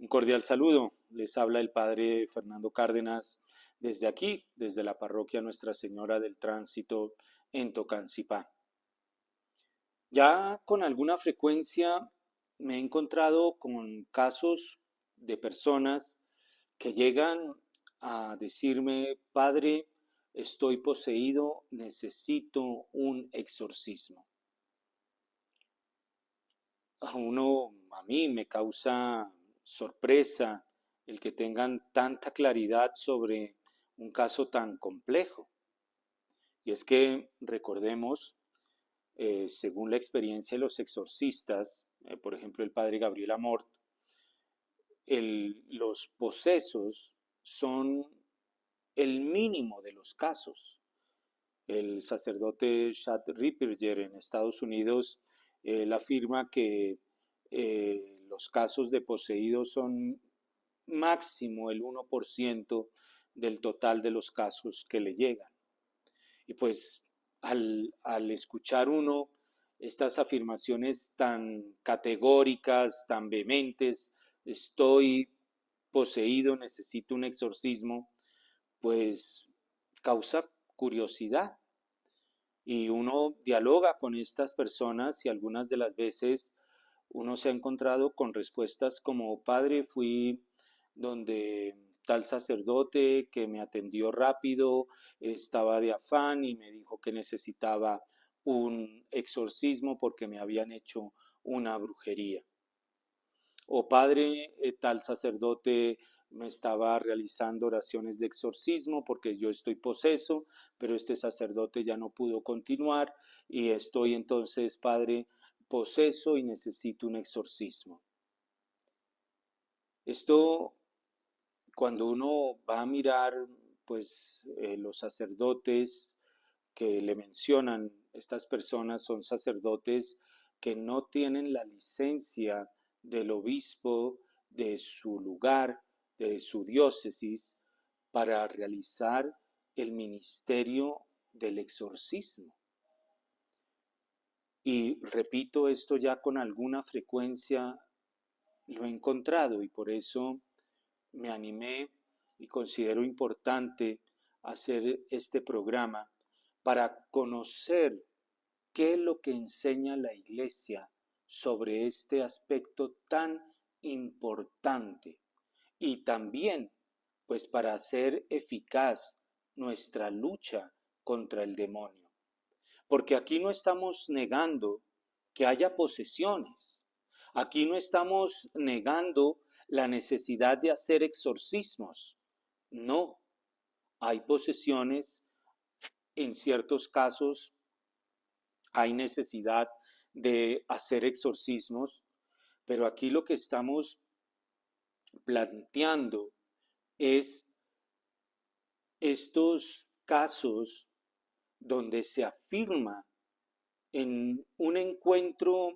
Un cordial saludo. Les habla el Padre Fernando Cárdenas desde aquí, desde la parroquia Nuestra Señora del Tránsito en Tocancipá. Ya con alguna frecuencia me he encontrado con casos de personas que llegan a decirme: Padre, estoy poseído, necesito un exorcismo. A mí me causa sorpresa el que tengan tanta claridad sobre un caso tan complejo. Y es que recordemos, según la experiencia de los exorcistas, por ejemplo el padre Gabriel Amort, los posesos son el mínimo de los casos. El sacerdote Chad Ripperger en Estados Unidos, él afirma que los casos de poseídos son máximo el 1% del total de los casos que le llegan. Y pues al escuchar uno estas afirmaciones tan categóricas, tan vehementes: estoy poseído, necesito un exorcismo, pues causa curiosidad. Y uno dialoga con estas personas y algunas de las veces uno se ha encontrado con respuestas como: Padre, fui donde tal sacerdote que me atendió rápido, estaba de afán y me dijo que necesitaba un exorcismo porque me habían hecho una brujería. O Padre, tal sacerdote me estaba realizando oraciones de exorcismo porque yo estoy poseso, pero este sacerdote ya no pudo continuar y estoy entonces, Padre, poseso y necesito un exorcismo. Esto, cuando uno va a mirar, pues los sacerdotes que le mencionan, estas personas son sacerdotes que no tienen la licencia del obispo de su lugar, de su diócesis, para realizar el ministerio del exorcismo. Y repito esto ya con alguna frecuencia, lo he encontrado y por eso me animé y considero importante hacer este programa para conocer qué es lo que enseña la Iglesia sobre este aspecto tan importante y también pues para hacer eficaz nuestra lucha contra el demonio. Porque aquí no estamos negando que haya posesiones, aquí no estamos negando la necesidad de hacer exorcismos. No, hay posesiones, en ciertos casos hay necesidad de hacer exorcismos, pero aquí lo que estamos planteando es estos casos donde se afirma en un encuentro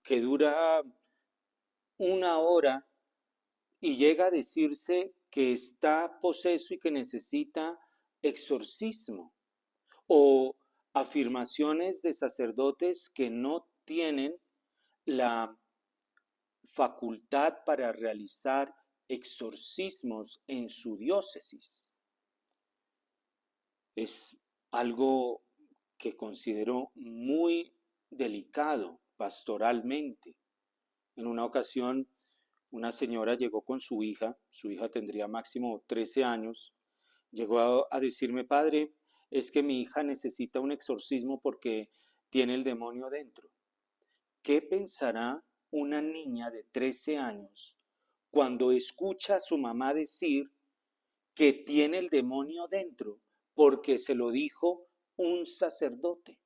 que dura una hora y llega a decirse que está poseso y que necesita exorcismo, o afirmaciones de sacerdotes que no tienen la facultad para realizar exorcismos en su diócesis. Es algo que considero muy delicado pastoralmente. En una ocasión, una señora llegó con su hija tendría máximo 13 años, llegó a decirme: Padre, es que mi hija necesita un exorcismo porque tiene el demonio dentro. ¿Qué pensará una niña de 13 años cuando escucha a su mamá decir que tiene el demonio dentro porque se lo dijo un sacerdote?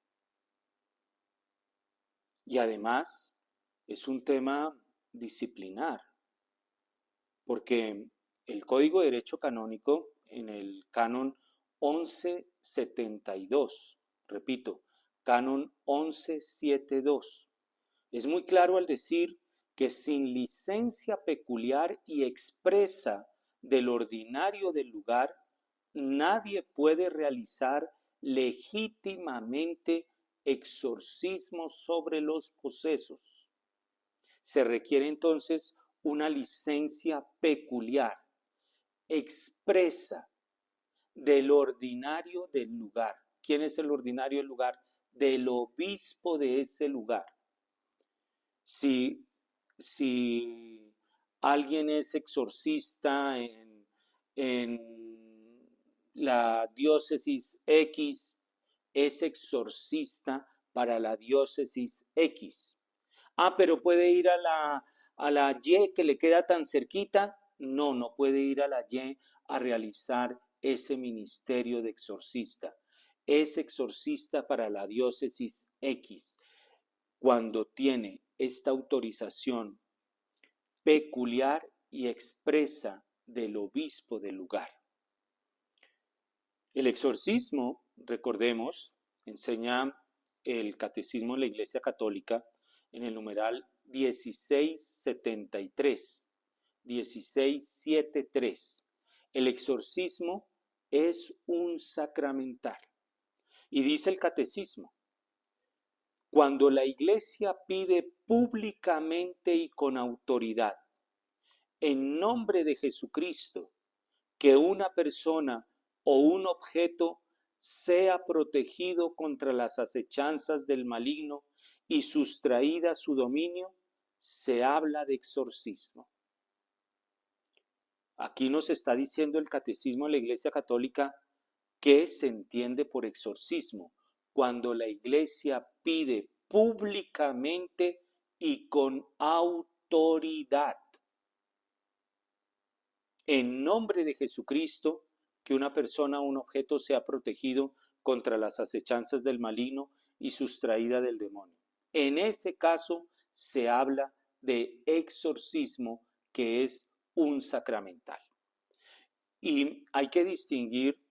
Y además es un tema disciplinar, porque el Código de Derecho Canónico, en el canon 1172, repito, canon 1172, es muy claro al decir que sin licencia peculiar y expresa del ordinario del lugar, nadie puede realizar legítimamente exorcismos sobre los posesos. Se requiere entonces una licencia peculiar, expresa, del ordinario del lugar. ¿Quién es el ordinario del lugar? Del obispo de ese lugar. Si, si alguien es exorcista en la diócesis X, es exorcista para la diócesis X. Ah, pero puede ir a la Y que le queda tan cerquita. No, no puede ir a la Y a realizar ese ministerio de exorcista. Es exorcista para la diócesis X cuando tiene esta autorización peculiar y expresa del obispo del lugar. El exorcismo, recordemos, enseña el Catecismo de la Iglesia Católica en el numeral 1673, 1673. El exorcismo es un sacramental. Y dice el Catecismo, cuando la Iglesia pide públicamente y con autoridad, en nombre de Jesucristo, que una persona o un objeto sea protegido contra las acechanzas del maligno y sustraída a su dominio, se habla de exorcismo. Aquí nos está diciendo el Catecismo de la Iglesia Católica qué se entiende por exorcismo, cuando la Iglesia pide públicamente y con autoridad, en nombre de Jesucristo, que una persona o un objeto sea protegido contra las acechanzas del maligno y sustraída del demonio. En ese caso se habla de exorcismo, que es un sacramental. Y hay que distinguir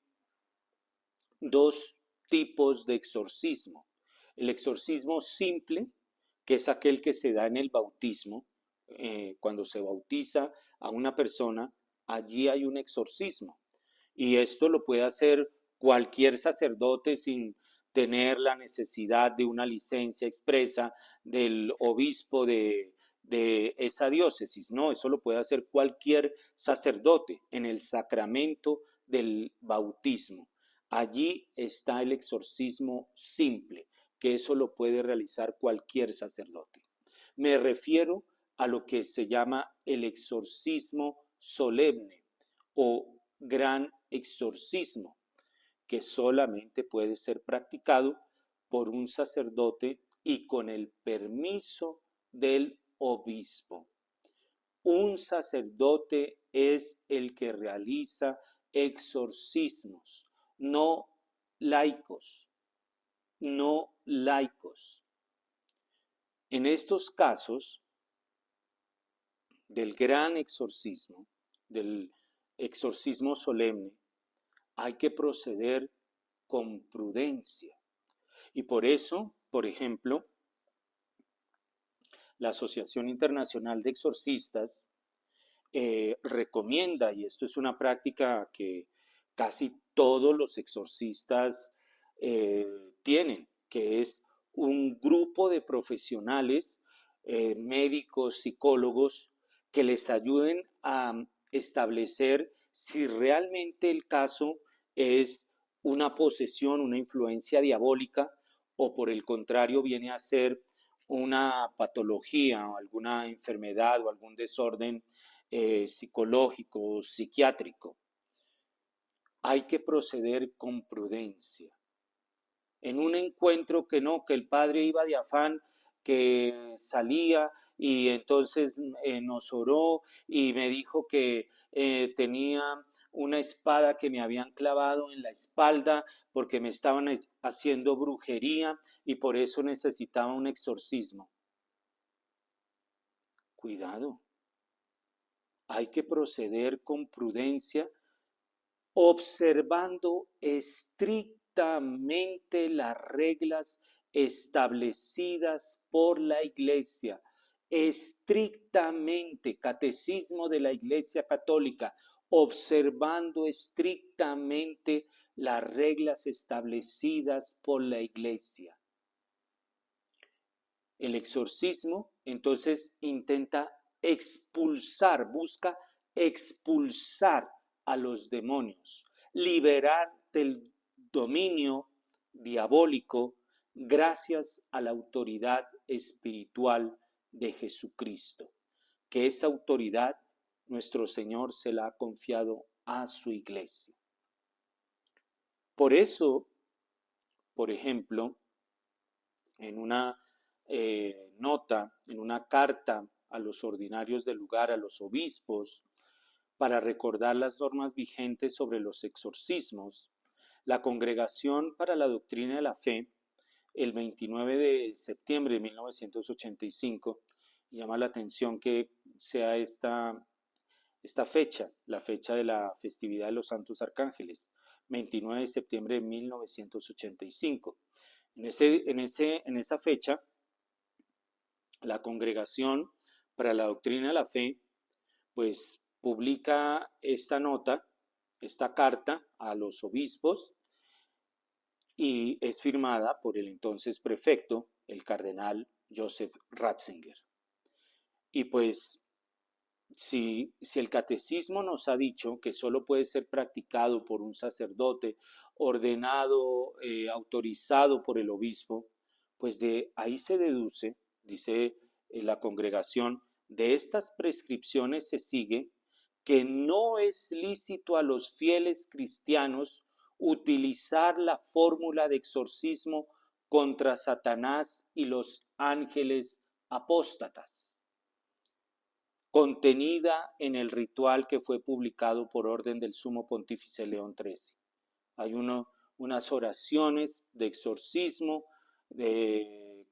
dos tipos de exorcismo. El exorcismo simple, que es aquel que se da en el bautismo. Cuando se bautiza a una persona, allí hay un exorcismo. Y esto lo puede hacer cualquier sacerdote sin tener la necesidad de una licencia expresa del obispo de esa diócesis. No, eso lo puede hacer cualquier sacerdote en el sacramento del bautismo. Allí está el exorcismo simple, que eso lo puede realizar cualquier sacerdote. Me refiero a lo que se llama el exorcismo solemne o gran exorcismo, que solamente puede ser practicado por un sacerdote y con el permiso del obispo. Un sacerdote es el que realiza exorcismos, no laicos, no laicos. En estos casos del gran exorcismo, del exorcismo solemne, hay que proceder con prudencia. Y por eso, por ejemplo, la Asociación Internacional de Exorcistas recomienda, y esto es una práctica que casi todos los exorcistas tienen, que es un grupo de profesionales, médicos, psicólogos, que les ayuden a establecer si realmente el caso es una posesión, una influencia diabólica, o por el contrario viene a ser una patología o alguna enfermedad o algún desorden psicológico o psiquiátrico. Hay que proceder con prudencia. En un encuentro que no, que el padre iba de afán, que salía y entonces nos oró y me dijo que tenía una espada que me habían clavado en la espalda porque me estaban haciendo brujería y por eso necesitaba un exorcismo. Cuidado, hay que proceder con prudencia, observando estrictamente las reglas establecidas por la Iglesia, estrictamente, Catecismo de la Iglesia Católica, observando estrictamente las reglas establecidas por la Iglesia. El exorcismo, entonces, intenta expulsar, busca expulsar a los demonios, liberar del dominio diabólico gracias a la autoridad espiritual de Jesucristo, que esa autoridad nuestro Señor se la ha confiado a su iglesia. Por eso, por ejemplo, en una nota, en una carta a los ordinarios del lugar, a los obispos, para recordar las normas vigentes sobre los exorcismos, la Congregación para la Doctrina de la Fe, el 29 de septiembre de 1985, llama la atención que sea esta fecha, la fecha de la festividad de los Santos Arcángeles, 29 de septiembre de 1985. En esa fecha, la Congregación para la Doctrina de la Fe, pues publica esta nota, esta carta a los obispos, y es firmada por el entonces prefecto, el cardenal Joseph Ratzinger. Y pues, si el catecismo nos ha dicho que solo puede ser practicado por un sacerdote ordenado, autorizado por el obispo, pues de ahí se deduce, dice la congregación, de estas prescripciones se sigue que no es lícito a los fieles cristianos utilizar la fórmula de exorcismo contra Satanás y los ángeles apóstatas, contenida en el ritual que fue publicado por orden del Sumo Pontífice León XIII. Hay unas oraciones de exorcismo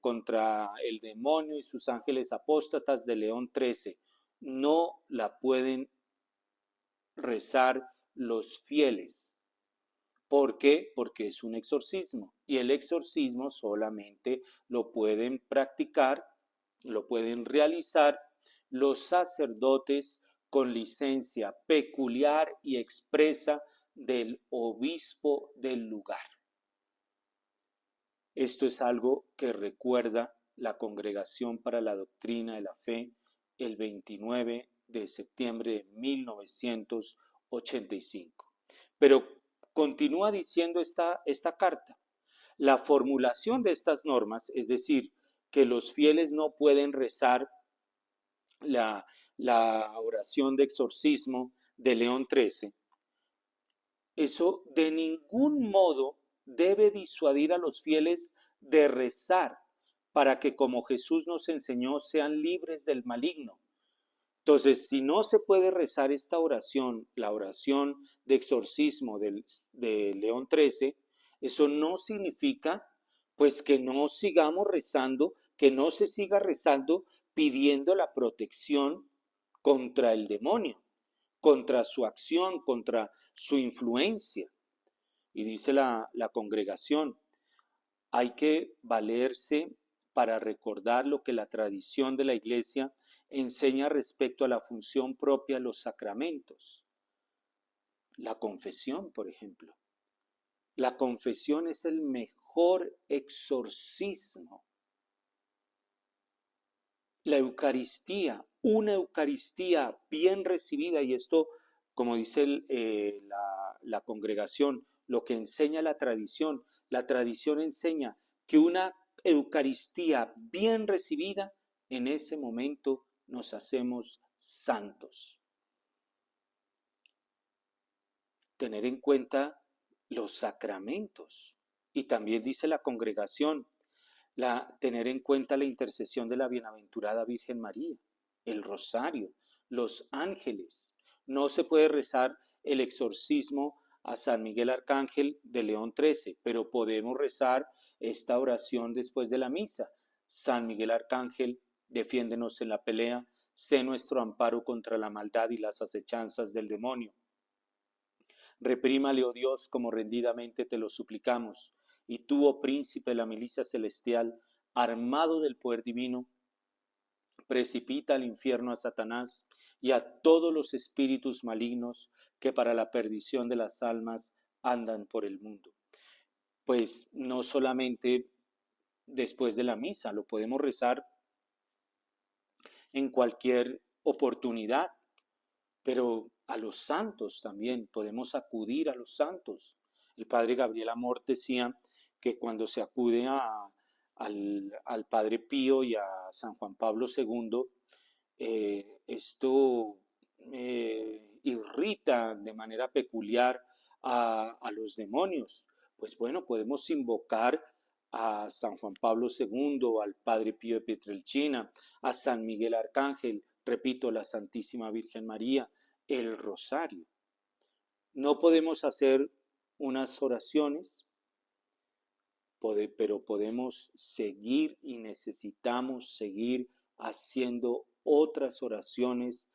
contra el demonio y sus ángeles apóstatas de León XIII. No la pueden rezar los fieles. ¿Por qué? Porque es un exorcismo, y el exorcismo solamente lo pueden practicar, lo pueden realizar los sacerdotes con licencia peculiar y expresa del obispo del lugar. Esto es algo que recuerda la Congregación para la Doctrina de la Fe el 29 de septiembre de 1985. Pero continúa diciendo esta carta. La formulación de estas normas, es decir, que los fieles no pueden rezar la oración de exorcismo de León XIII, eso de ningún modo debe disuadir a los fieles de rezar para que, como Jesús nos enseñó, sean libres del maligno. Entonces, si no se puede rezar esta oración, la oración de exorcismo de León XIII, eso no significa pues que no sigamos rezando, que no se siga rezando pidiendo la protección contra el demonio, contra su acción, contra su influencia. Y dice la congregación, hay que valerse para recordar lo que la tradición de la Iglesia enseña respecto a la función propia de los sacramentos. La confesión, por ejemplo. La confesión es el mejor exorcismo. La Eucaristía, una Eucaristía bien recibida, y esto, como dice la congregación, lo que enseña la tradición enseña que una Eucaristía bien recibida, en ese momento nos hacemos santos. Tener en cuenta los sacramentos. Y también dice la congregación, tener en cuenta la intercesión de la bienaventurada Virgen María, el rosario, los ángeles. No se puede rezar el exorcismo a San Miguel Arcángel de León XIII, pero podemos rezar esta oración después de la misa. San Miguel Arcángel, defiéndenos en la pelea, sé nuestro amparo contra la maldad y las acechanzas del demonio. Reprímale, oh Dios, como rendidamente te lo suplicamos, y tú, oh príncipe de la milicia celestial, armado del poder divino, precipita al infierno a Satanás y a todos los espíritus malignos que para la perdición de las almas andan por el mundo. Pues no solamente después de la misa, lo podemos rezar en cualquier oportunidad, pero a los santos también, podemos acudir a los santos. El padre Gabriel Amor decía que cuando se acude al Padre Pío y a San Juan Pablo II, esto irrita de manera peculiar a los demonios. Pues bueno, podemos invocar a San Juan Pablo II, al Padre Pío de Pietrelcina, a San Miguel Arcángel, repito, la Santísima Virgen María, el Rosario. No podemos hacer unas oraciones, pero podemos seguir y necesitamos seguir haciendo otras oraciones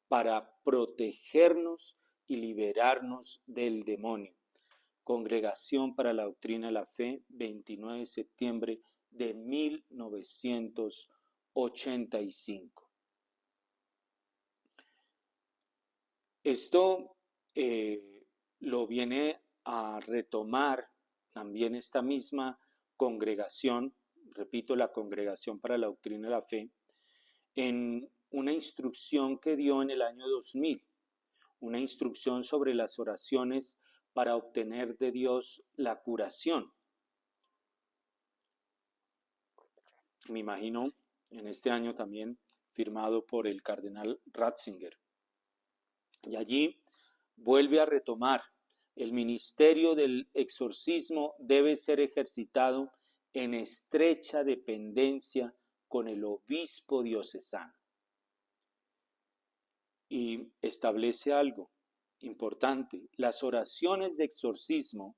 para protegernos y liberarnos del demonio. Congregación para la Doctrina de la Fe, 29 de septiembre de 1985. Esto lo viene a retomar también esta misma congregación, repito, la Congregación para la Doctrina de la Fe, en una instrucción que dio en el año 2000, una instrucción sobre las oraciones para obtener de Dios la curación. Me imagino en este año también firmado por el cardenal Ratzinger. Y allí vuelve a retomar: el ministerio del exorcismo debe ser ejercitado en estrecha dependencia con el obispo diocesano. Y establece algo importante: las oraciones de exorcismo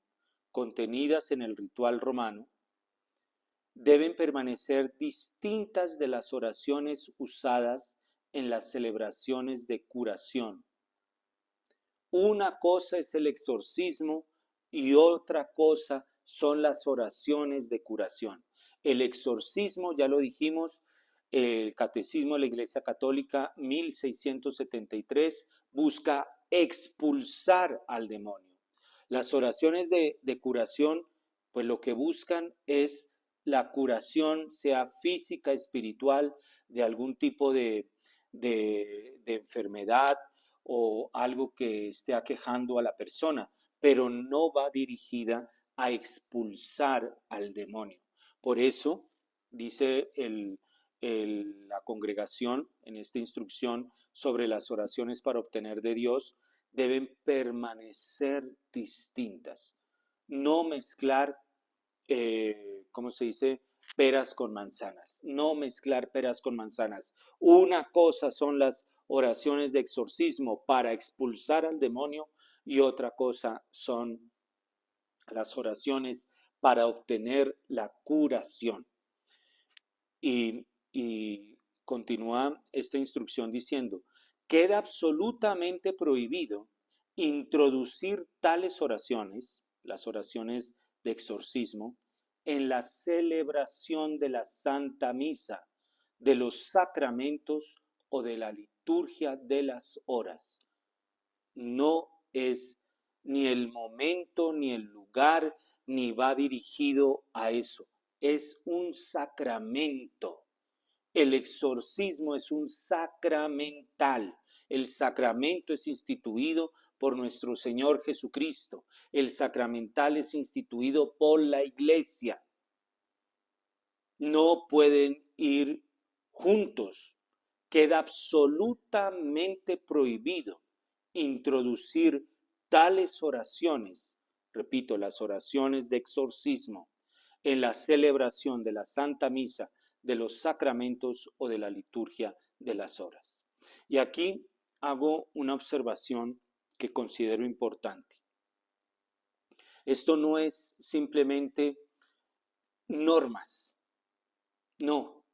contenidas en el ritual romano deben permanecer distintas de las oraciones usadas en las celebraciones de curación. Una cosa es el exorcismo y otra cosa son las oraciones de curación. El exorcismo, ya lo dijimos, el Catecismo de la Iglesia Católica 1673 busca expulsar al demonio. Las oraciones de curación, pues lo que buscan es la curación, sea física, espiritual, de algún tipo de enfermedad o algo que esté aquejando a la persona, pero no va dirigida a expulsar al demonio. Por eso, dice la congregación en esta instrucción sobre las oraciones para obtener de Dios, deben permanecer distintas. No mezclar, ¿cómo se dice?, peras con manzanas. No mezclar peras con manzanas. Una cosa son las oraciones de exorcismo para expulsar al demonio y otra cosa son las oraciones para obtener la curación. Y continúa esta instrucción diciendo: queda absolutamente prohibido introducir tales oraciones, las oraciones de exorcismo, en la celebración de la Santa Misa, de los sacramentos o de la liturgia de las horas. No es ni el momento, ni el lugar, ni va dirigido a eso. Es un sacramento. El exorcismo es un sacramental. El sacramento es instituido por nuestro Señor Jesucristo. El sacramental es instituido por la Iglesia. No pueden ir juntos. Queda absolutamente prohibido introducir tales oraciones, repito, las oraciones de exorcismo, en la celebración de la Santa Misa, de los sacramentos o de la liturgia de las horas. Y aquí hago una observación que considero importante. Esto no es simplemente normas, no,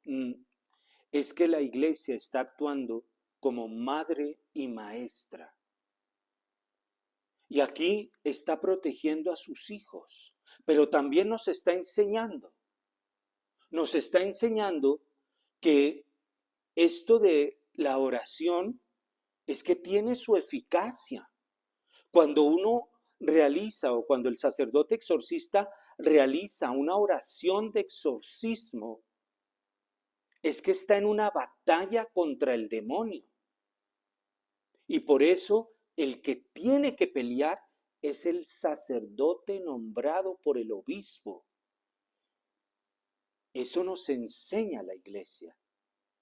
es que la Iglesia está actuando como madre y maestra. Y aquí está protegiendo a sus hijos, pero también nos está enseñando. Nos está enseñando que esto de la oración es que tiene su eficacia. Cuando uno realiza o cuando el sacerdote exorcista realiza una oración de exorcismo, es que está en una batalla contra el demonio. Y por eso el que tiene que pelear es el sacerdote nombrado por el obispo. Eso nos enseña la iglesia.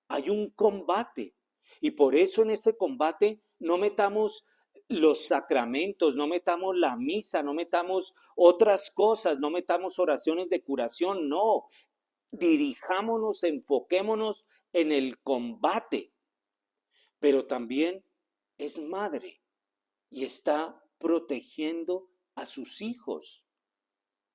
Hay un combate y por eso en ese combate no metamos los sacramentos, no metamos la misa, no metamos otras cosas, no metamos oraciones de curación, no. Dirijámonos, enfoquémonos en el combate, pero también es madre y está protegiendo a sus hijos.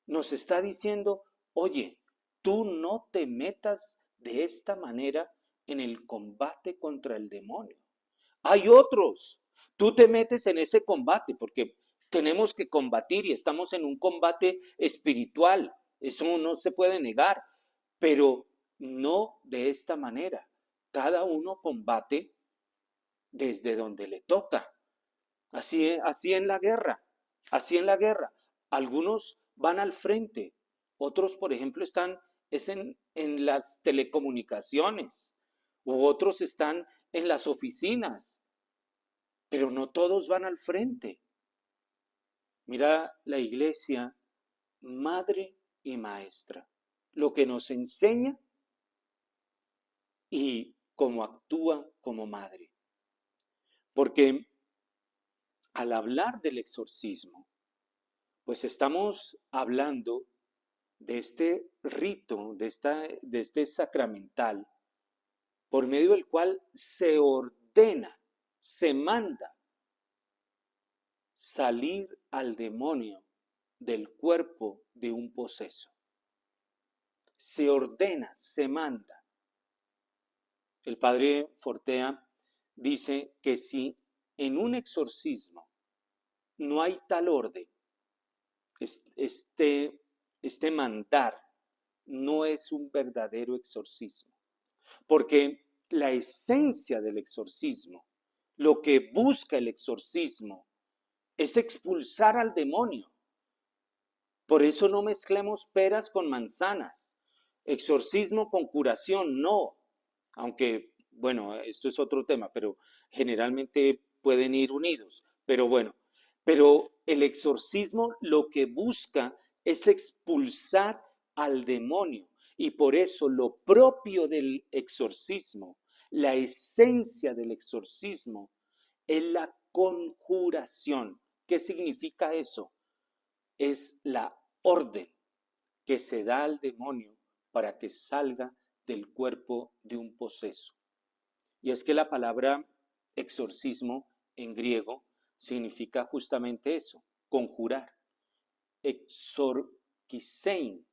Nos está diciendo, oye, tú no te metas de esta manera en el combate contra el demonio. Hay otros. Tú te metes en ese combate porque tenemos que combatir y estamos en un combate espiritual. Eso no se puede negar, pero no de esta manera. Cada uno combate desde donde le toca. Así en la guerra, así en la guerra. Algunos van al frente, otros, por ejemplo, están en las telecomunicaciones, u otros están en las oficinas, pero no todos van al frente. Mira la iglesia, madre y maestra, lo que nos enseña y cómo actúa como madre. Porque al hablar del exorcismo, pues estamos hablando de este rito, de este sacramental, por medio del cual se ordena, se manda salir al demonio del cuerpo de un poseso. Se ordena, se manda. El padre Fortea dice que si en un exorcismo no hay tal orden, este mandar no es un verdadero exorcismo, porque la esencia del exorcismo, lo que busca el exorcismo, es expulsar al demonio. Por eso no mezclemos peras con manzanas, exorcismo con curación, no, aunque, bueno, esto es otro tema, pero generalmente pueden ir unidos, pero bueno, pero el exorcismo lo que busca es expulsar al demonio y por eso lo propio del exorcismo, la esencia del exorcismo es la conjuración. ¿Qué significa eso? Es la orden que se da al demonio para que salga del cuerpo de un poseso. Y es que la palabra exorcismo en griego significa justamente eso, conjurar. Exorkisein,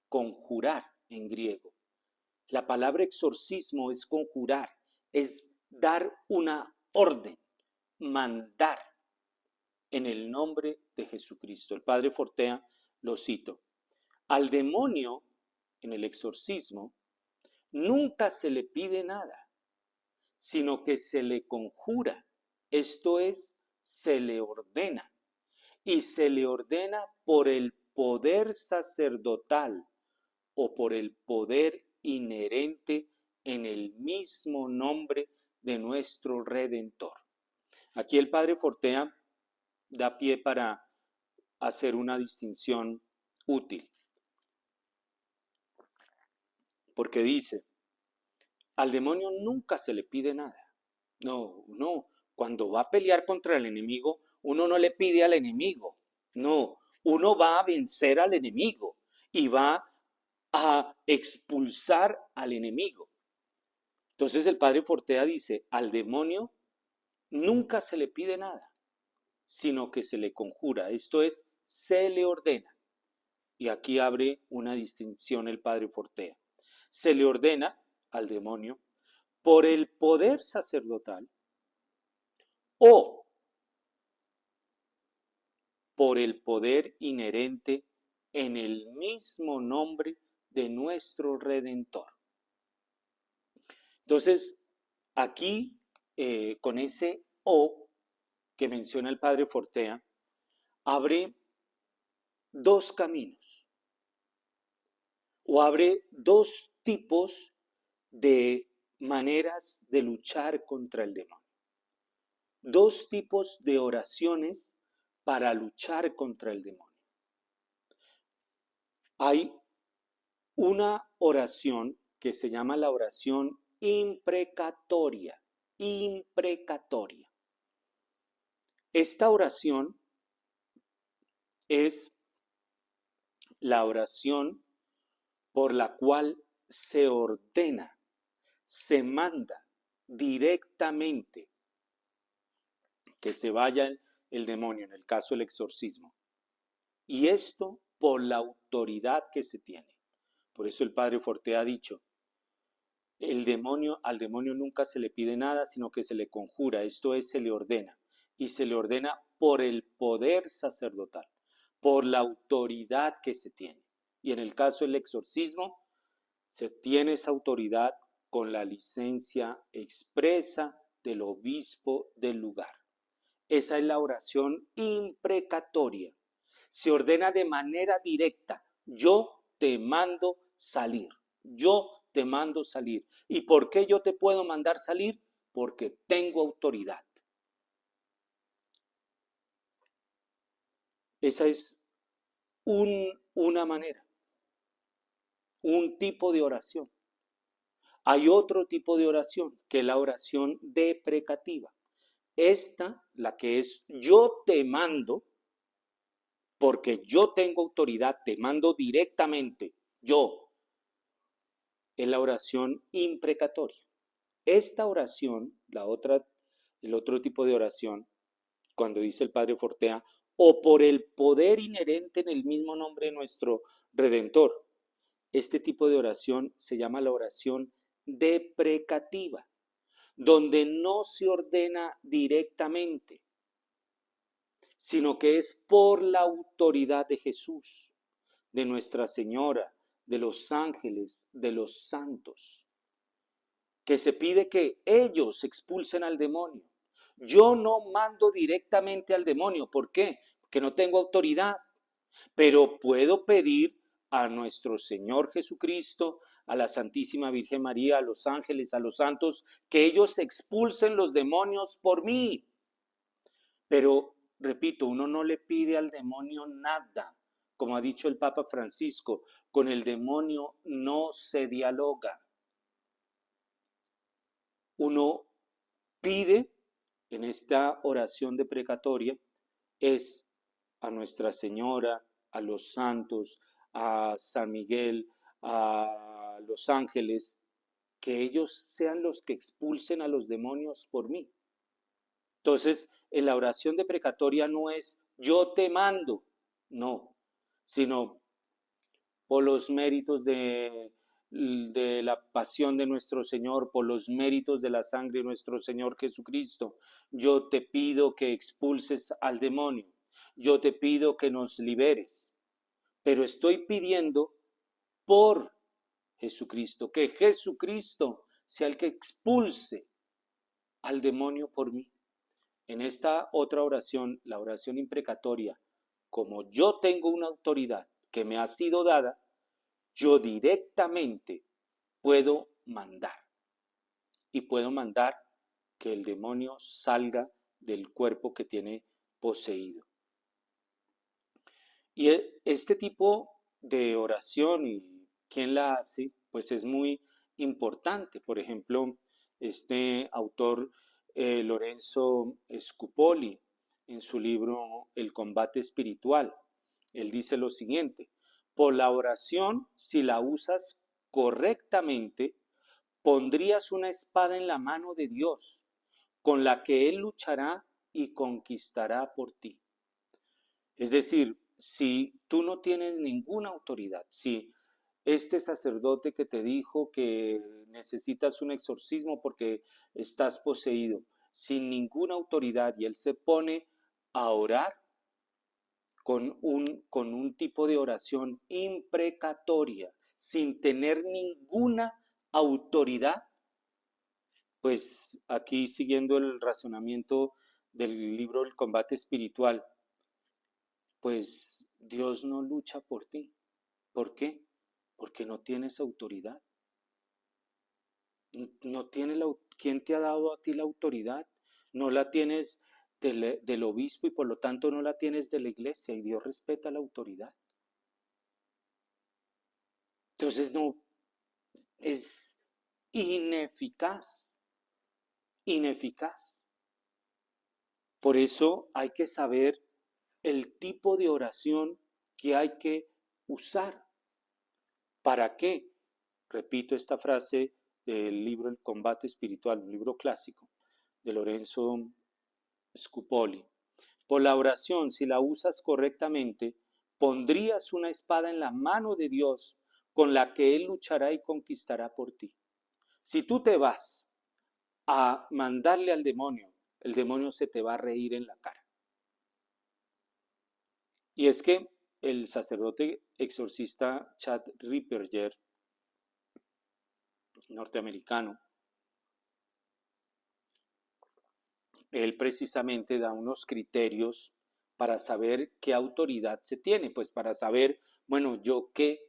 conjurar en griego. La palabra exorcismo es conjurar, es dar una orden, mandar en el nombre de Jesucristo. El padre Fortea lo cito. Al demonio, en el exorcismo, nunca se le pide nada, sino que se le conjura, esto es, se le ordena, y se le ordena por el poder sacerdotal o por el poder inherente en el mismo nombre de nuestro Redentor. Aquí el padre Fortea da pie para hacer una distinción útil, porque dice, al demonio nunca se le pide nada. No, no. Cuando va a pelear contra el enemigo, uno no le pide al enemigo. No, uno va a vencer al enemigo y va a expulsar al enemigo. Entonces el padre Fortea dice, al demonio nunca se le pide nada, sino que se le conjura. Esto es, se le ordena. Y aquí abre una distinción el padre Fortea. Se le ordena al demonio por el poder sacerdotal o por el poder inherente en el mismo nombre de nuestro Redentor. Entonces, aquí, con ese o que menciona el padre Fortea, abre dos caminos o abre dos tipos de maneras de luchar contra el demonio. dos tipos de oraciones para luchar contra el demonio. Hay una oración que se llama la oración imprecatoria. Imprecatoria. Esta oración es la oración por la cual se ordena, se manda directamente que se vaya el demonio, en el caso del exorcismo. Y esto por la autoridad que se tiene. Por eso el padre Forte ha dicho, al demonio nunca se le pide nada, sino que se le conjura, esto es, se le ordena. Y se le ordena por el poder sacerdotal, por la autoridad que se tiene. Y en el caso del exorcismo, se tiene esa autoridad con la licencia expresa del obispo del lugar. Esa es la oración imprecatoria. Se ordena de manera directa. Yo te mando salir. Yo te mando salir. ¿Y por qué yo te puedo mandar salir? Porque tengo autoridad. Esa es una manera, un tipo de oración. Hay otro tipo de oración, que es la oración deprecativa. Esta, la que es yo te mando, porque yo tengo autoridad, te mando directamente, yo, es la oración imprecatoria. Esta oración, el otro tipo de oración, cuando dice el padre Fortea, o por el poder inherente en el mismo nombre de nuestro Redentor, este tipo de oración se llama la oración deprecativa, donde no se ordena directamente, sino que es por la autoridad de Jesús, de Nuestra Señora, de los ángeles, de los santos, que se pide que ellos expulsen al demonio. Yo no mando directamente al demonio, ¿por qué? Porque no tengo autoridad, pero puedo pedir a nuestro Señor Jesucristo, a la Santísima Virgen María, a los ángeles, a los santos, que ellos expulsen los demonios por mí. Pero, repito, uno no le pide al demonio nada. Como ha dicho el Papa Francisco, con el demonio no se dialoga. Uno pide en esta oración deprecatoria es a Nuestra Señora, a los santos, a San Miguel, a los ángeles, que ellos sean los que expulsen a los demonios por mí. Entonces, en la oración deprecatoria no es yo te mando, no, sino por los méritos de la pasión de nuestro Señor, por los méritos de la sangre de nuestro Señor Jesucristo. Yo te pido que expulses al demonio. Yo te pido que nos liberes. Pero estoy pidiendo por Jesucristo, que Jesucristo sea el que expulse al demonio por mí. En esta otra oración, la oración imprecatoria, como yo tengo una autoridad que me ha sido dada, yo directamente puedo mandar. Y puedo mandar que el demonio salga del cuerpo que tiene poseído. Y este tipo de oración y quién la hace, pues es muy importante. Por ejemplo, este autor Lorenzo Scupoli, en su libro El combate espiritual, él dice lo siguiente: por la oración, si la usas correctamente, pondrías una espada en la mano de Dios, con la que Él luchará y conquistará por ti. Es decir, si tú no tienes ninguna autoridad, si este sacerdote que te dijo que necesitas un exorcismo porque estás poseído, sin ninguna autoridad, y él se pone a orar con un tipo de oración imprecatoria, sin tener ninguna autoridad, pues aquí siguiendo el razonamiento del libro El combate espiritual, pues Dios no lucha por ti. ¿Por qué? Porque no tienes autoridad. No tiene ¿Quién te ha dado a ti la autoridad? no la tienes del obispo y por lo tanto no la tienes de la iglesia y Dios respeta la autoridad. Entonces no, es ineficaz, ineficaz. Por eso hay que saber el tipo de oración que hay que usar. ¿Para qué? Repito esta frase del libro El combate espiritual, un libro clásico de Lorenzo Scupoli. Por la oración, si la usas correctamente, pondrías una espada en la mano de Dios con la que Él luchará y conquistará por ti. Si tú te vas a mandarle al demonio, el demonio se te va a reír en la cara. Y es que el sacerdote exorcista Chad Ripperger, norteamericano, él precisamente da unos criterios para saber qué autoridad se tiene, pues para saber, bueno, yo qué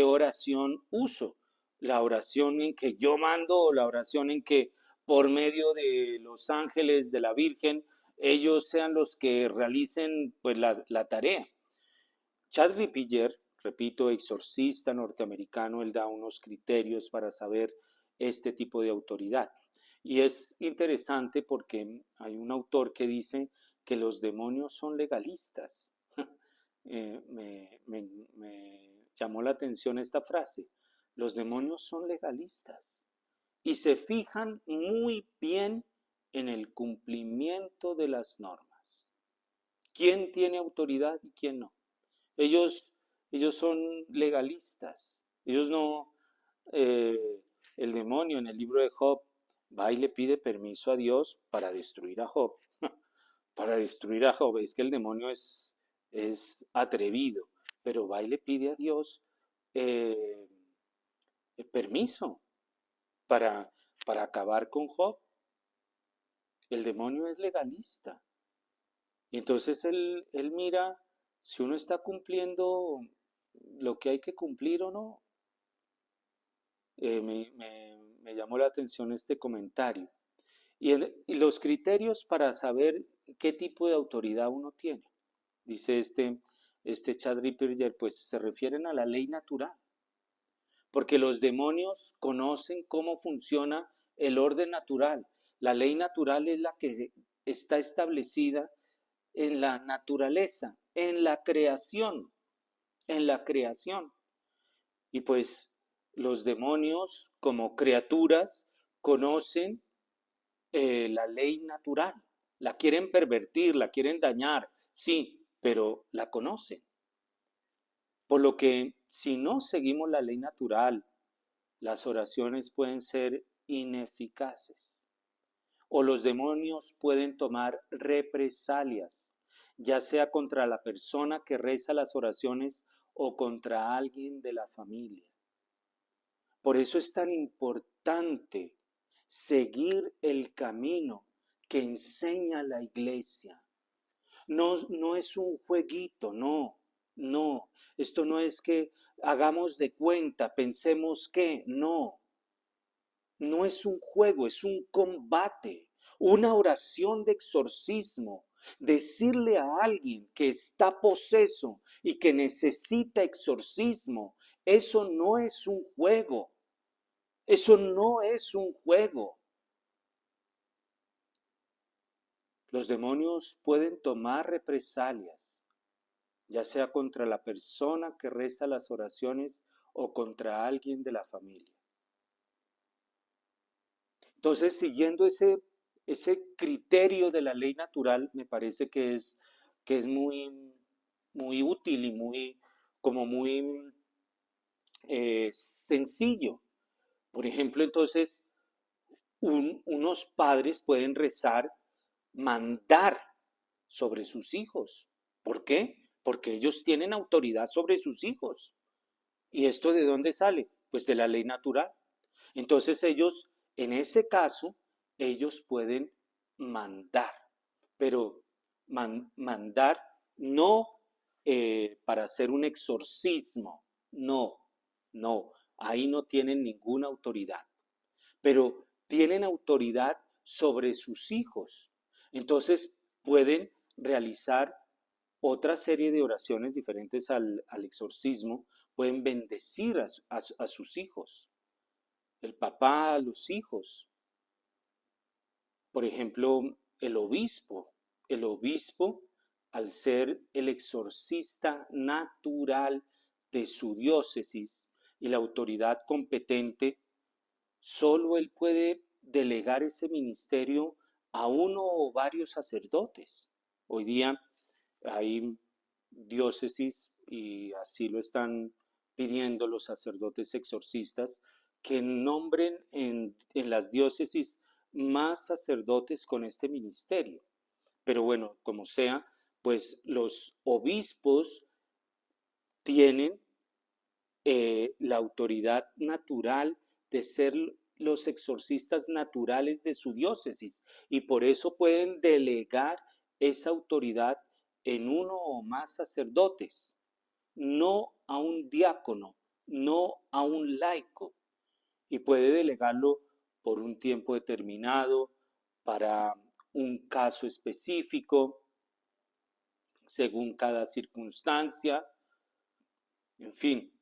oración uso, la oración en que yo mando o la oración en que por medio de los ángeles, de la Virgen, ellos sean los que realicen pues la tarea. Chad Ripperger, repito, exorcista norteamericano, él da unos criterios para saber este tipo de autoridad. Y es interesante porque hay un autor que dice que los demonios son legalistas. Me llamó la atención esta frase. Los demonios son legalistas y se fijan muy bien en el cumplimiento de las normas. ¿Quién tiene autoridad y quién no? Ellos, ellos son legalistas. Ellos no, eh, el demonio en el libro de Job va y le pide permiso a Dios para destruir a Job. Para destruir a Job. Es que el demonio es atrevido, pero va y le pide a Dios eh, permiso para, para acabar con Job. El demonio es legalista. Y entonces él mira si uno está cumpliendo lo que hay que cumplir o no. Me llamó la atención este comentario. Y los criterios para saber qué tipo de autoridad uno tiene, dice este Chad Ripperger, pues se refieren a la ley natural. Porque los demonios conocen cómo funciona el orden natural. La ley natural es la que está establecida en la naturaleza, en la creación, en la creación. Y pues los demonios como criaturas conocen la ley natural, la quieren pervertir, la quieren dañar, sí, pero la conocen. Por lo que si no seguimos la ley natural, las oraciones pueden ser ineficaces o los demonios pueden tomar represalias, ya sea contra la persona que reza las oraciones o contra alguien de la familia. Por eso es tan importante seguir el camino que enseña la iglesia. No, no es un jueguito, no, no. Esto no es que hagamos de cuenta, pensemos que, no. No es un juego, es un combate, una oración de exorcismo. Decirle a alguien que está poseso y que necesita exorcismo, eso no es un juego. Eso no es un juego. Los demonios pueden tomar represalias, ya sea contra la persona que reza las oraciones o contra alguien de la familia. Entonces, siguiendo ese criterio de la ley natural, me parece que es muy útil y como muy sencillo. Por ejemplo, entonces, unos padres pueden rezar, mandar sobre sus hijos. ¿Por qué? Porque ellos tienen autoridad sobre sus hijos. ¿Y esto de dónde sale? Pues de la ley natural. Entonces ellos, en ese caso, ellos pueden mandar, pero mandar no para hacer un exorcismo, no, no, ahí no tienen ninguna autoridad, pero tienen autoridad sobre sus hijos. Entonces pueden realizar otra serie de oraciones diferentes al exorcismo, pueden bendecir a sus hijos, el papá a los hijos. Por ejemplo, el obispo, al ser el exorcista natural de su diócesis y la autoridad competente, solo él puede delegar ese ministerio a uno o varios sacerdotes. Hoy día hay diócesis, y así lo están pidiendo los sacerdotes exorcistas, que nombren en las diócesis más sacerdotes con este ministerio. Pero bueno, como sea, pues los obispos tienen la autoridad natural de ser los exorcistas naturales de su diócesis y por eso pueden delegar esa autoridad en uno o más sacerdotes, no a un diácono, no a un laico, y puede delegarlo por un tiempo determinado, para un caso específico, según cada circunstancia, en fin,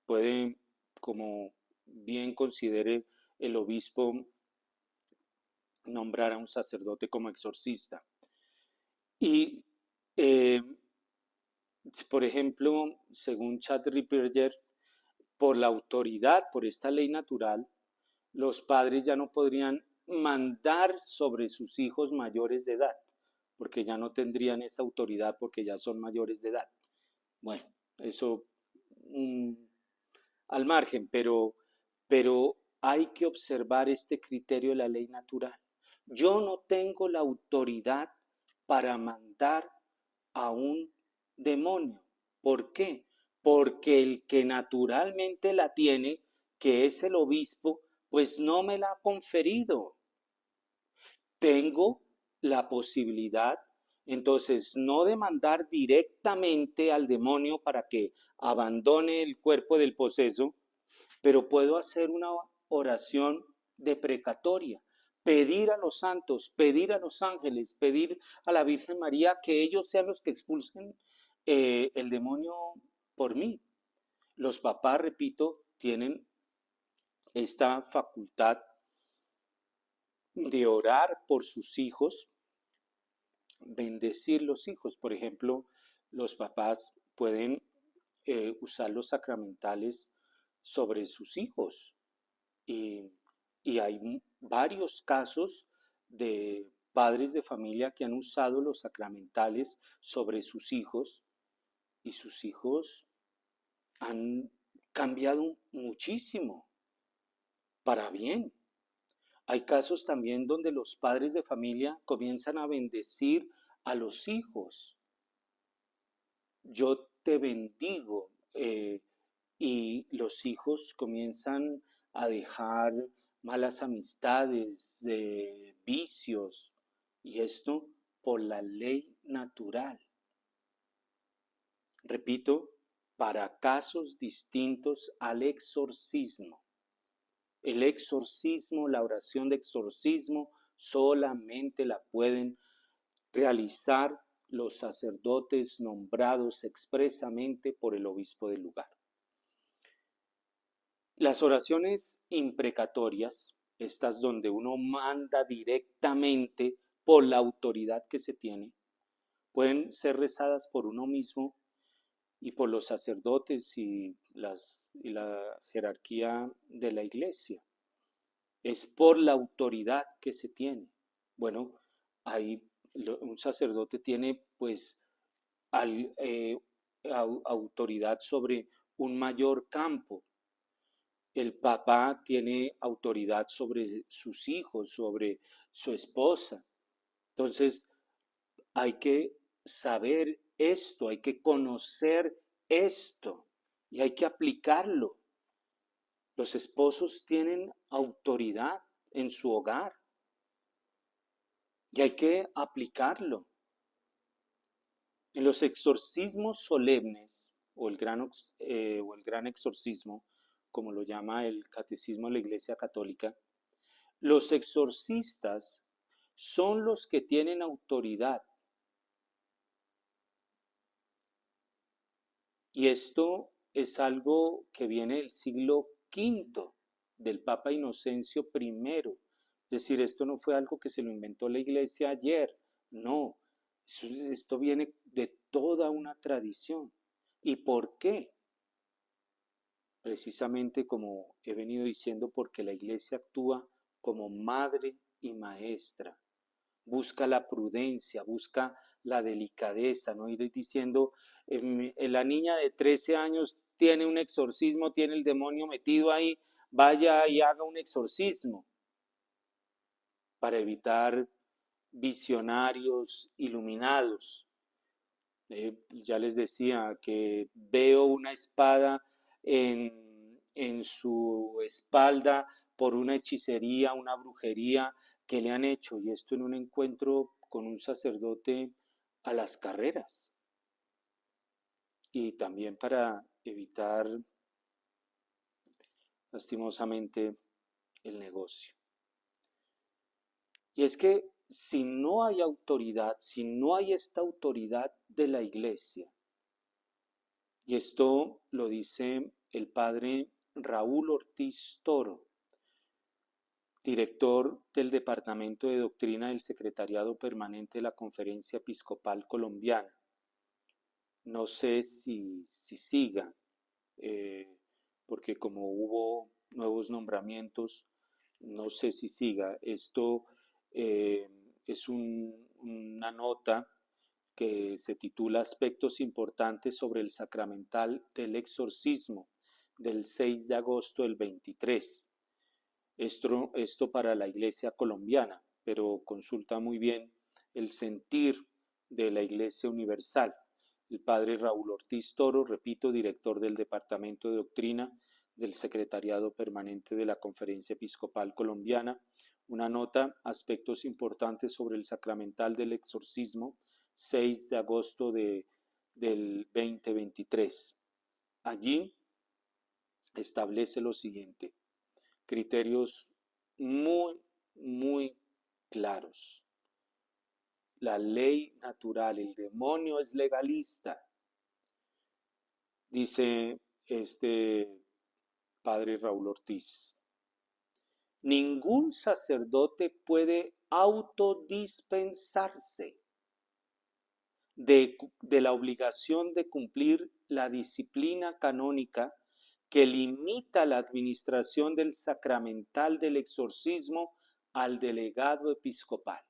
puede, como bien considere el obispo, nombrar a un sacerdote como exorcista. Y, eh, por ejemplo, según Chad Ripperger, por la autoridad, por esta ley natural, los padres ya no podrían mandar sobre sus hijos mayores de edad, porque ya no tendrían esa autoridad porque ya son mayores de edad. Bueno, eso al margen, pero hay que observar este criterio de la ley natural. Yo no tengo la autoridad para mandar a un demonio. ¿Por qué? Porque el que naturalmente la tiene, que es el obispo, pues no me la ha conferido. Tengo la posibilidad, entonces, no de mandar directamente al demonio para que abandone el cuerpo del poseso, pero puedo hacer una oración deprecatoria, pedir a los santos, pedir a los ángeles, pedir a la Virgen María que ellos sean los que expulsen el demonio por mí. Los papás, repito, tienen esta facultad de orar por sus hijos, bendecir los hijos. Por ejemplo, los papás pueden usar los sacramentales sobre sus hijos. Y, y hay varios casos de padres de familia que han usado los sacramentales sobre sus hijos y sus hijos han cambiado muchísimo para bien. Hay casos también donde los padres de familia comienzan a bendecir a los hijos. Yo te bendigo, y los hijos comienzan a dejar malas amistades, vicios, y esto por la ley natural. Repito, para casos distintos al exorcismo. El exorcismo, la oración de exorcismo, solamente la pueden realizar los sacerdotes nombrados expresamente por el obispo del lugar. Las oraciones imprecatorias, estas donde uno manda directamente por la autoridad que se tiene, pueden ser rezadas por uno mismo y por los sacerdotes y la jerarquía de la iglesia. Es por la autoridad que se tiene. Bueno, ahí un sacerdote tiene pues autoridad sobre un mayor campo. El papá tiene autoridad sobre sus hijos, sobre su esposa. Entonces, hay que saber esto, hay que conocer esto y hay que aplicarlo. Los esposos tienen autoridad en su hogar y hay que aplicarlo. En los exorcismos solemnes o el gran exorcismo, como lo llama el Catecismo de la Iglesia Católica, los exorcistas son los que tienen autoridad. Y esto es algo que viene del siglo V, del Papa Inocencio I. Es decir, esto no fue algo que se lo inventó la iglesia ayer, no, esto viene de toda una tradición. ¿Y por qué? Precisamente como he venido diciendo, porque la iglesia actúa como madre y maestra. Busca la prudencia, busca la delicadeza, no ir diciendo, la niña de 13 años tiene un exorcismo, tiene el demonio metido ahí, vaya y haga un exorcismo, para evitar visionarios iluminados. Ya les decía que veo una espada en su espalda por una hechicería, una brujería que le han hecho, y esto en un encuentro con un sacerdote a las carreras, y también para evitar lastimosamente el negocio. Y es que si no hay autoridad, si no hay esta autoridad de la iglesia, y esto lo dice el padre Raúl Ortiz Toro, director del Departamento de Doctrina del Secretariado Permanente de la Conferencia Episcopal Colombiana. No sé si siga, porque como hubo nuevos nombramientos, no sé si siga. Esto es una nota que se titula Aspectos importantes sobre el sacramental del exorcismo, del 6 de agosto del 23. Esto para la iglesia colombiana, pero consulta muy bien el sentir de la iglesia universal. El padre Raúl Ortiz Toro, repito, director del Departamento de Doctrina del Secretariado Permanente de la Conferencia Episcopal Colombiana, una nota, aspectos importantes sobre el sacramental del exorcismo, 6 de agosto del 2023. Allí establece lo siguiente: criterios muy claros. La ley natural, el demonio es legalista, dice este padre Raúl Ortiz. Ningún sacerdote puede autodispensarse de la obligación de cumplir la disciplina canónica que limita la administración del sacramental del exorcismo al delegado episcopal.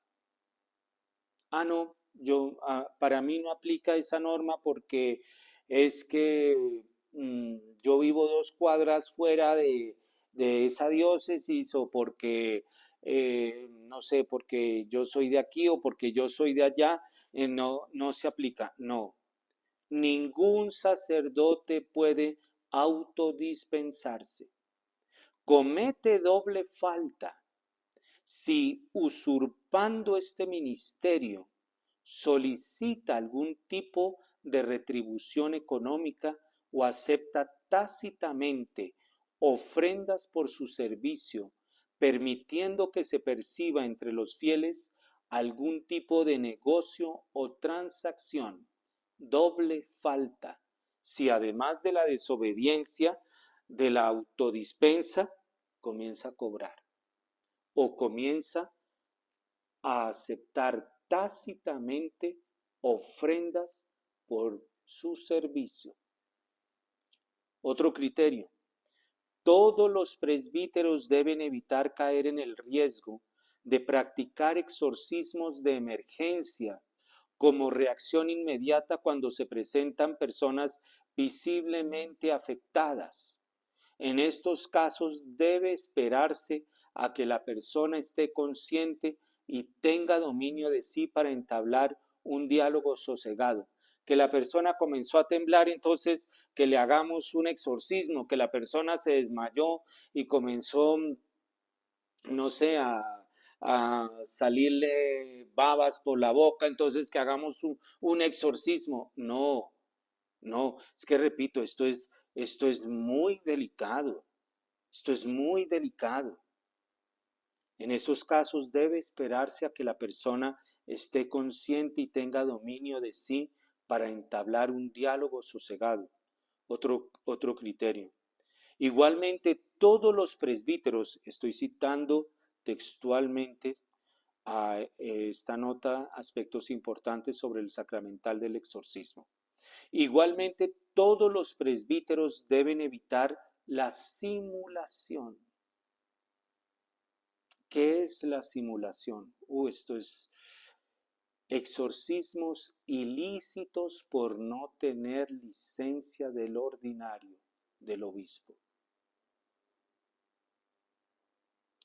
No, para mí no aplica esa norma porque es que yo vivo 2 cuadras fuera de esa diócesis, o porque, no sé, porque yo soy de aquí o porque yo soy de allá, no se aplica. No, ningún sacerdote puede autodispensarse. Comete doble falta si, usurpando este ministerio, solicita algún tipo de retribución económica o acepta tácitamente ofrendas por su servicio, permitiendo que se perciba entre los fieles algún tipo de negocio o transacción. Doble falta si, además de la desobediencia de la autodispensa, comienza a cobrar o comienza a aceptar tácitamente ofrendas por su servicio. Otro criterio: todos los presbíteros deben evitar caer en el riesgo de practicar exorcismos de emergencia como reacción inmediata cuando se presentan personas visiblemente afectadas. En estos casos debe esperarse a que la persona esté consciente y tenga dominio de sí para entablar un diálogo sosegado. Que la persona comenzó a temblar, entonces que le hagamos un exorcismo. Que la persona se desmayó y comenzó, no sé, a salirle babas por la boca, entonces que hagamos un exorcismo. No, es que repito, esto es muy delicado. Esto es muy delicado. En esos casos debe esperarse a que la persona esté consciente y tenga dominio de sí para entablar un diálogo sosegado. Otro criterio. Igualmente, todos los presbíteros, estoy citando textualmente a esta nota aspectos importantes sobre el sacramental del exorcismo. Igualmente, todos los presbíteros deben evitar la simulación. ¿Qué es la simulación? Esto es exorcismos ilícitos por no tener licencia del ordinario, del obispo.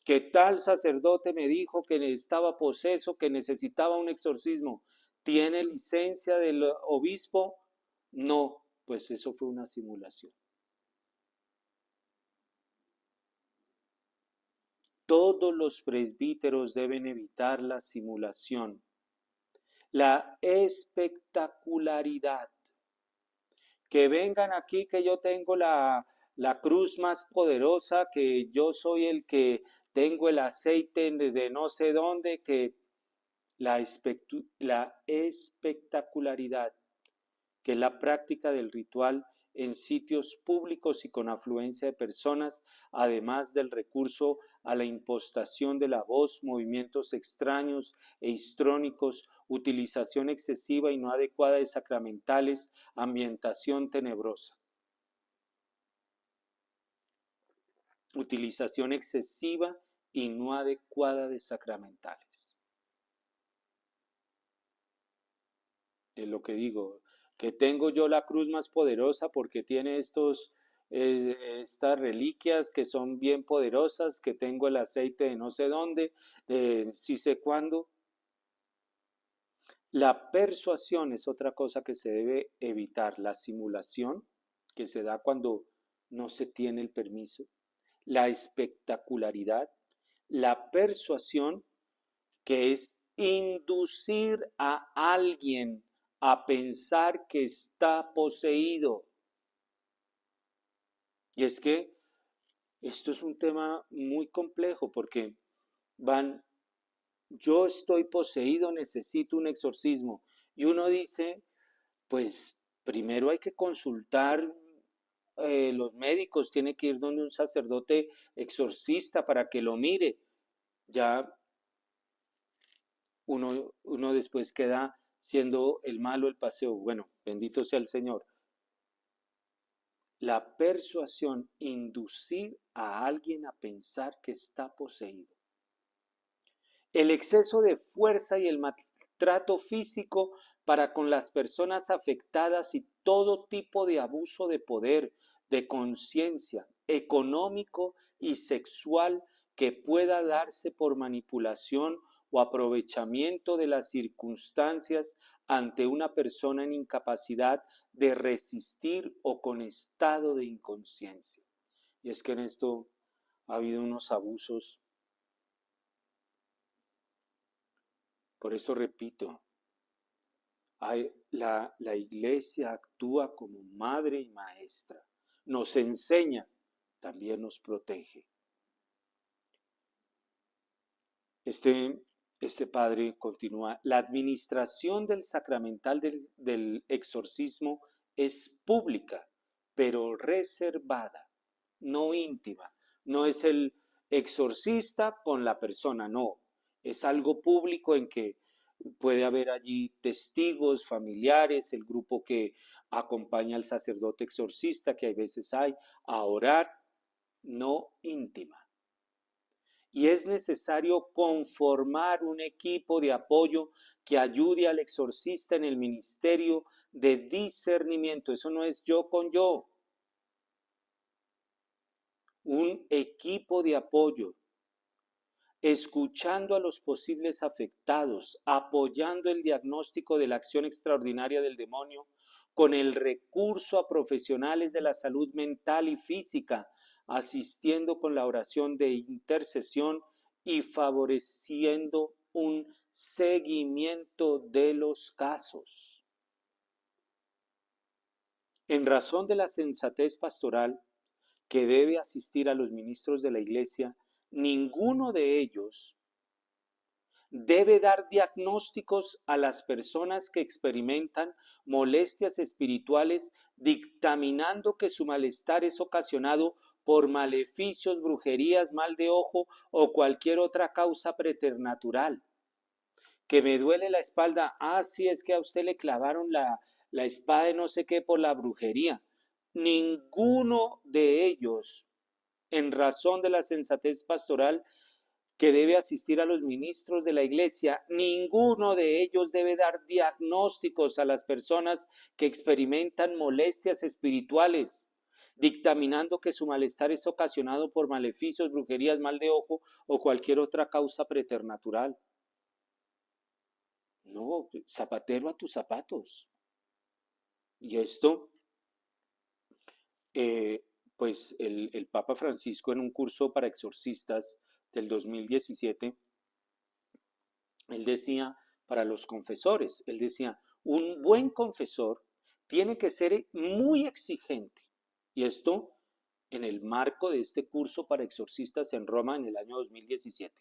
¿Qué tal sacerdote me dijo que estaba poseso, que necesitaba un exorcismo? ¿Tiene licencia del obispo? No, pues eso fue una simulación. Todos los presbíteros deben evitar la simulación, la espectacularidad. Que vengan aquí que yo tengo la cruz más poderosa, que yo soy el que tengo el aceite de no sé dónde, que la espectacularidad, que es la práctica del ritual en sitios públicos y con afluencia de personas, además del recurso a la impostación de la voz, movimientos extraños e histrónicos, utilización excesiva y no adecuada de sacramentales, ambientación tenebrosa. Utilización excesiva y no adecuada de sacramentales. Es lo que digo, que tengo yo la cruz más poderosa porque tiene estas reliquias que son bien poderosas, que tengo el aceite de no sé dónde, sí sé cuándo. La persuasión es otra cosa que se debe evitar, la simulación que se da cuando no se tiene el permiso, la espectacularidad, la persuasión, que es inducir a alguien a pensar que está poseído. Y es que esto es un tema muy complejo porque yo estoy poseído, necesito un exorcismo. Y uno dice, pues primero hay que consultar, los médicos, tiene que ir donde un sacerdote exorcista para que lo mire. Ya uno después queda siendo el malo el paseo. Bueno, bendito sea el Señor. La persuasión, inducir a alguien a pensar que está poseído. El exceso de fuerza y el maltrato físico para con las personas afectadas y todo tipo de abuso de poder, de conciencia, económico y sexual que pueda darse por manipulación o aprovechamiento de las circunstancias ante una persona en incapacidad de resistir o con estado de inconsciencia. Y es que en esto ha habido unos abusos. Por eso repito, la iglesia actúa como madre y maestra, nos enseña, también nos protege. Este padre continúa, la administración del sacramental del exorcismo es pública, pero reservada, no íntima. No es el exorcista con la persona, no. Es algo público en que puede haber allí testigos, familiares, el grupo que acompaña al sacerdote exorcista, que a veces hay, a orar, no íntima. Y es necesario conformar un equipo de apoyo que ayude al exorcista en el ministerio de discernimiento. Eso no es yo con yo. Un equipo de apoyo, escuchando a los posibles afectados, apoyando el diagnóstico de la acción extraordinaria del demonio, con el recurso a profesionales de la salud mental y física, asistiendo con la oración de intercesión y favoreciendo un seguimiento de los casos. En razón de la sensatez pastoral que debe asistir a los ministros de la Iglesia, ninguno de ellos debe dar diagnósticos a las personas que experimentan molestias espirituales, dictaminando que su malestar es ocasionado por maleficios, brujerías, mal de ojo o cualquier otra causa preternatural. Que me duele la espalda, sí, es que a usted le clavaron la espada de no sé qué por la brujería. Ninguno de ellos, en razón de la sensatez pastoral, que debe asistir a los ministros de la iglesia, ninguno de ellos debe dar diagnósticos a las personas que experimentan molestias espirituales, dictaminando que su malestar es ocasionado por maleficios, brujerías, mal de ojo o cualquier otra causa preternatural. No, zapatero a tus zapatos. Y esto, pues el Papa Francisco en un curso para exorcistas del 2017, él decía, para los confesores, él decía, un buen confesor tiene que ser muy exigente. Y esto en el marco de este curso para exorcistas en Roma en el año 2017.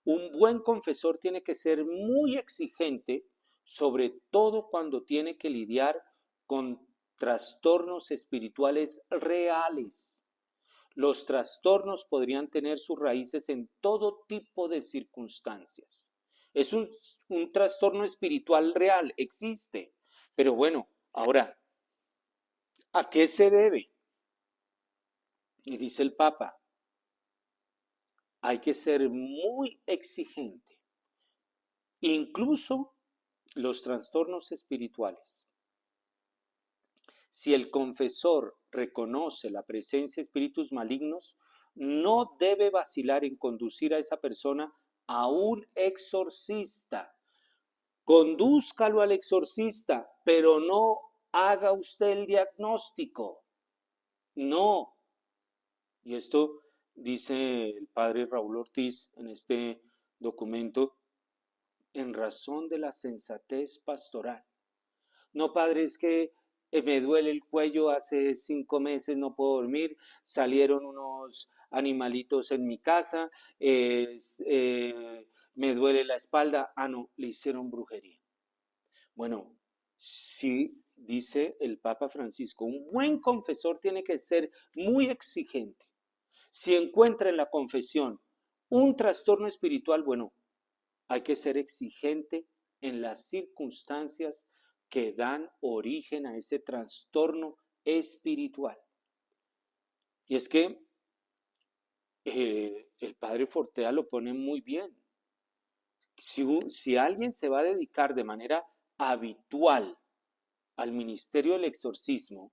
Un buen confesor tiene que ser muy exigente, sobre todo cuando tiene que lidiar con trastornos espirituales reales. Los trastornos podrían tener sus raíces en todo tipo de circunstancias. Es un trastorno espiritual real, existe. Pero bueno, ahora, ¿a qué se debe? Y dice el Papa, hay que ser muy exigente. Incluso los trastornos espirituales. Si el confesor reconoce la presencia de espíritus malignos, no debe vacilar en conducir a esa persona a un exorcista. Condúzcalo al exorcista, pero no haga usted el diagnóstico. No. Y esto dice el padre Raúl Ortiz en este documento, en razón de la sensatez pastoral. No, padre, es que me duele el cuello, hace 5 meses no puedo dormir, salieron unos animalitos en mi casa, me duele la espalda, no, le hicieron brujería. Bueno, sí, dice el Papa Francisco, un buen confesor tiene que ser muy exigente. Si encuentra en la confesión un trastorno espiritual, bueno, hay que ser exigente en las circunstancias que dan origen a ese trastorno espiritual. Y es que el padre Fortea lo pone muy bien. Si alguien se va a dedicar de manera habitual al ministerio del exorcismo,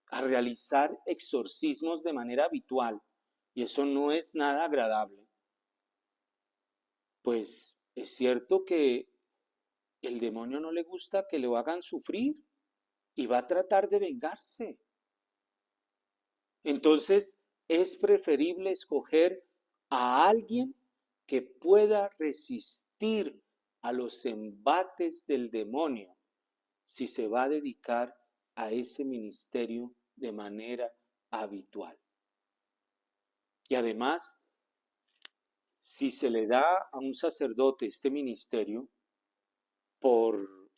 a realizar exorcismos de manera habitual, y eso no es nada agradable, pues es cierto que el demonio no le gusta que lo hagan sufrir y va a tratar de vengarse. Entonces, es preferible escoger a alguien que pueda resistir a los embates del demonio si se va a dedicar a ese ministerio de manera habitual. Y además, si se le da a un sacerdote este ministerio por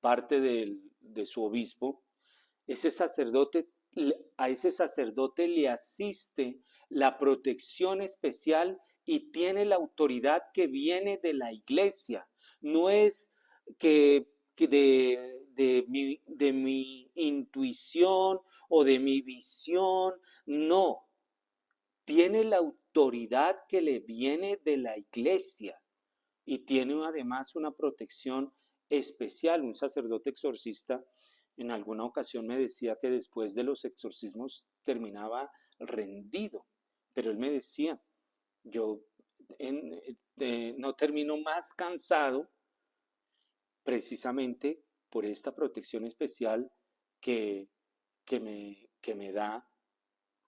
parte de su obispo, a ese sacerdote le asiste la protección especial y tiene la autoridad que viene de la iglesia. No es que de mi intuición o de mi visión, no. Tiene la autoridad que le viene de la iglesia y tiene además una protección especial. Un sacerdote exorcista en alguna ocasión me decía que después de los exorcismos terminaba rendido, pero él me decía, yo no termino más cansado precisamente por esta protección especial que, que me da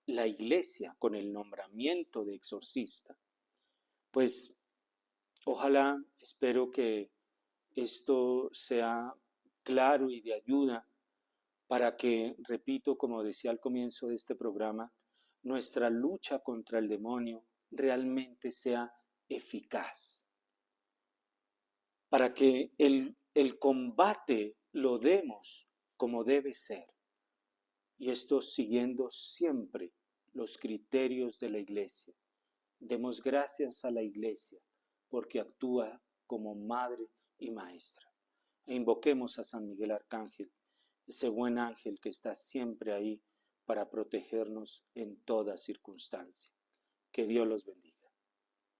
la iglesia con el nombramiento de exorcista. Pues ojalá, espero que esto sea claro y de ayuda para que, repito, como decía al comienzo de este programa, nuestra lucha contra el demonio realmente sea eficaz, para que el combate lo demos como debe ser, y esto siguiendo siempre los criterios de la Iglesia. Demos gracias a la Iglesia porque actúa como madre y maestra. E invoquemos a San Miguel Arcángel, ese buen ángel que está siempre ahí para protegernos en toda circunstancia. Que Dios los bendiga.